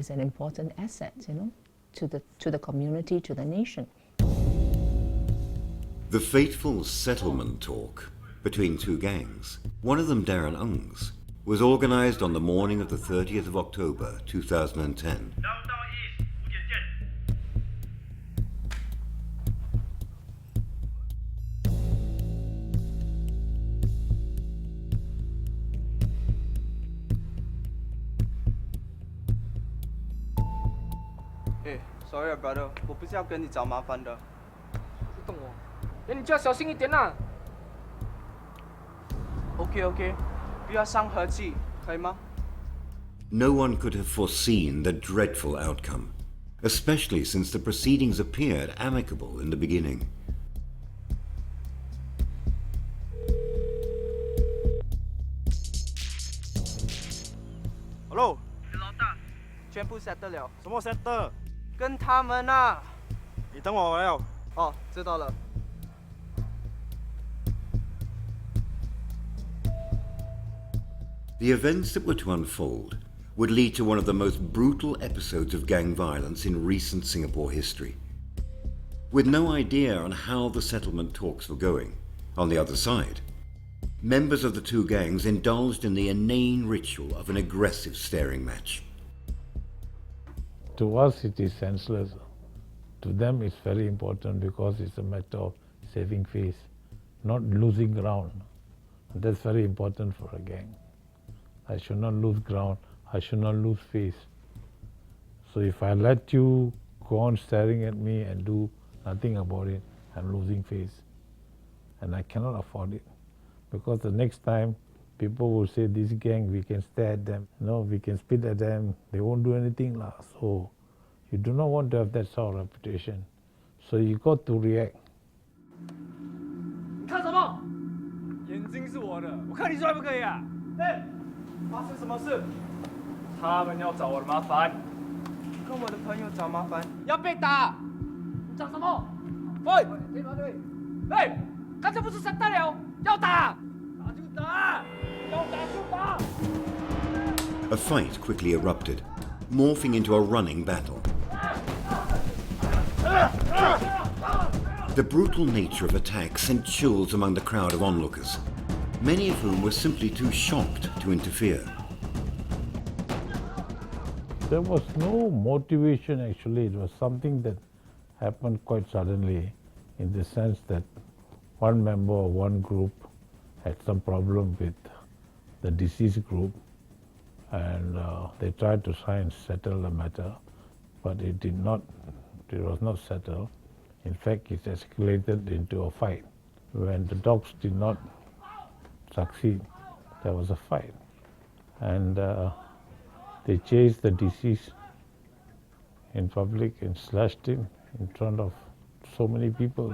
It's an important asset, to the community, to the nation. The fateful settlement talk between two gangs, one of them Darren Ung's, was organized on the morning of the 30th of October 2010. Sorry, brother， 我不是要跟你找麻烦的。不懂我，那你就要小心一点啦。OK， 不要伤和气，可以吗？ No one could have foreseen the dreadful outcome, especially since the proceedings appeared amicable in the beginning. Hello， 老大，全部 settle 了。什么 settle？ 跟他们啊。你等我了。哦，知道了。The events that were to unfold would lead to one of the most brutal episodes of gang violence in recent Singapore history. With no idea on how the settlement talks were going, on the other side, members of the two gangs indulged in the inane ritual of an aggressive staring match. To us it is senseless. To them it's very important because it's a matter of saving face, not losing ground. That's very important for a gang. I should not lose ground, I should not lose face. So if I let you go on staring at me and do nothing about it, I'm losing face. And I cannot afford it. Because the next time people will say, this gang, we can stare at them, we can spit at them, they won't do anything. So you do not want to have that sort of reputation. So you got to react. 你看什么？眼睛是我的，我看你说还不可以啊？发生什么事？他们要找我的麻烦，跟我的朋友找麻烦。要被打。你讲什么？喂，对，刚才不是san蛋了？要打，打就打，要打就打。A fight quickly erupted, morphing into a running battle. The brutal nature of attack sent chills among the crowd of onlookers, many of whom were simply too shocked to interfere. There was no motivation actually, it was something that happened quite suddenly in the sense that one member of one group had some problem with the deceased group and they tried to try and settle the matter, but it was not settled. In fact, it escalated into a fight. When the dogs did not succeed, there was a fight. And they chased the deceased in public and slashed him in front of so many people.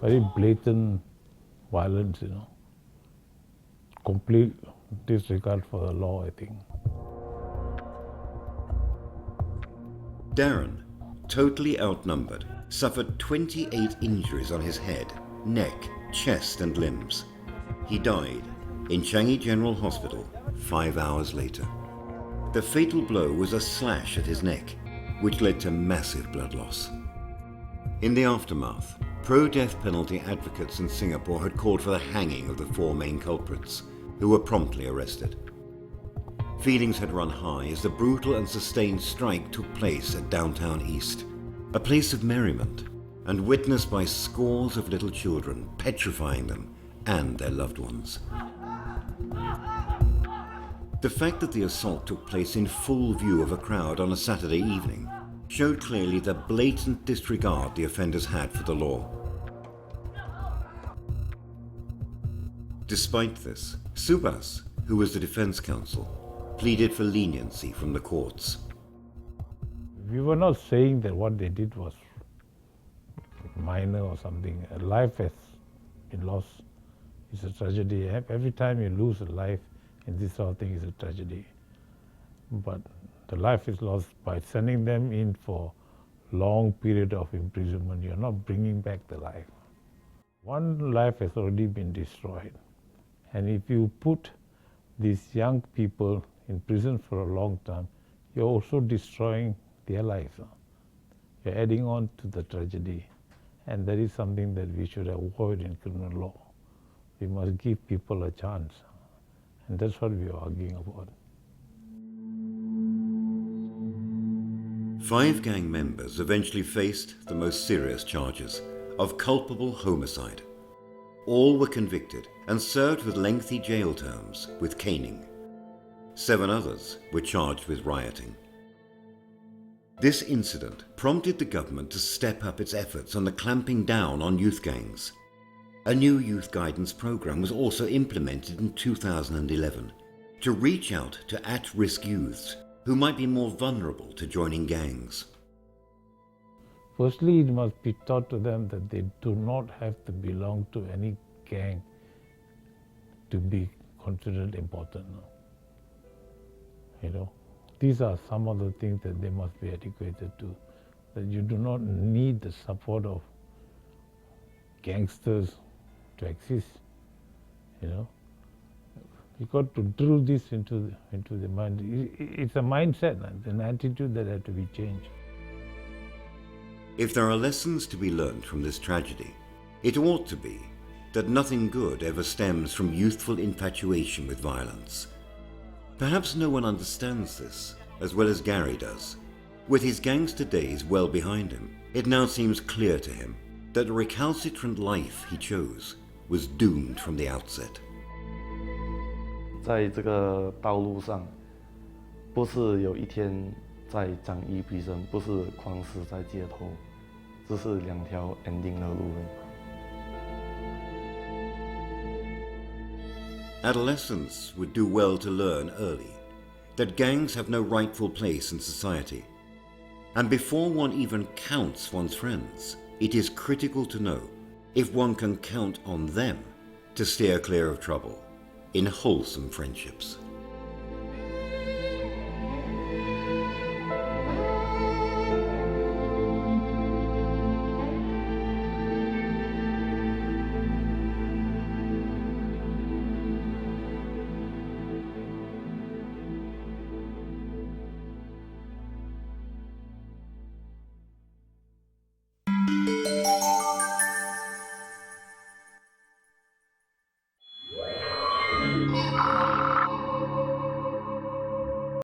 Very blatant violence, Complete disregard for the law, I think. Darren, totally outnumbered, suffered 28 injuries on his head, neck, chest and limbs. He died in Changi General Hospital 5 hours later. The fatal blow was a slash at his neck, which led to massive blood loss. In the aftermath, pro-death penalty advocates in Singapore had called for the hanging of the 4 main culprits, who were promptly arrested. Feelings had run high as the brutal and sustained strike took place at downtown East, a place of merriment, and witnessed by scores of little children, petrifying them and their loved ones. The fact that the assault took place in full view of a crowd on a Saturday evening showed clearly the blatant disregard the offenders had for the law. Despite this, Subhas, who was the defense counsel, pleaded for leniency from the courts. We were not saying that what they did was minor or something. A life has been lost. It's a tragedy. Every time you lose a life in this sort of thing, is a tragedy. But the life is lost by sending them in for long period of imprisonment. You're not bringing back the life. One life has already been destroyed. And if you put these young people in prison for a long time, you're also destroying their lives. You're adding on to the tragedy. And that is something that we should avoid in criminal law. We must give people a chance. And that's what we are arguing about. 5 gang members eventually faced the most serious charges of culpable homicide. All were convicted and served with lengthy jail terms with caning. 7 others were charged with rioting. This incident prompted the government to step up its efforts on the clamping down on youth gangs. A new youth guidance program was also implemented in 2011 to reach out to at-risk youths who might be more vulnerable to joining gangs. Firstly, it must be taught to them that they do not have to belong to any gang to be considered important. These are some of the things that they must be educated to. That you do not need the support of gangsters to exist. You got to drill this into the mind. It's a mindset, an attitude that has to be changed. If there are lessons to be learned from this tragedy, it ought to be that nothing good ever stems from youthful infatuation with violence. Perhaps no one understands this as well as Gary does. With his gangster days well behind him, it now seems clear to him that the recalcitrant life he chose was doomed from the outset. 在这个道路上，不是有一天在长衣逼身，不是狂死在街头，这是2条 ending 的路。Adolescents would do well to learn early that gangs have no rightful place in society. And before one even counts one's friends, it is critical to know if one can count on them to steer clear of trouble in wholesome friendships.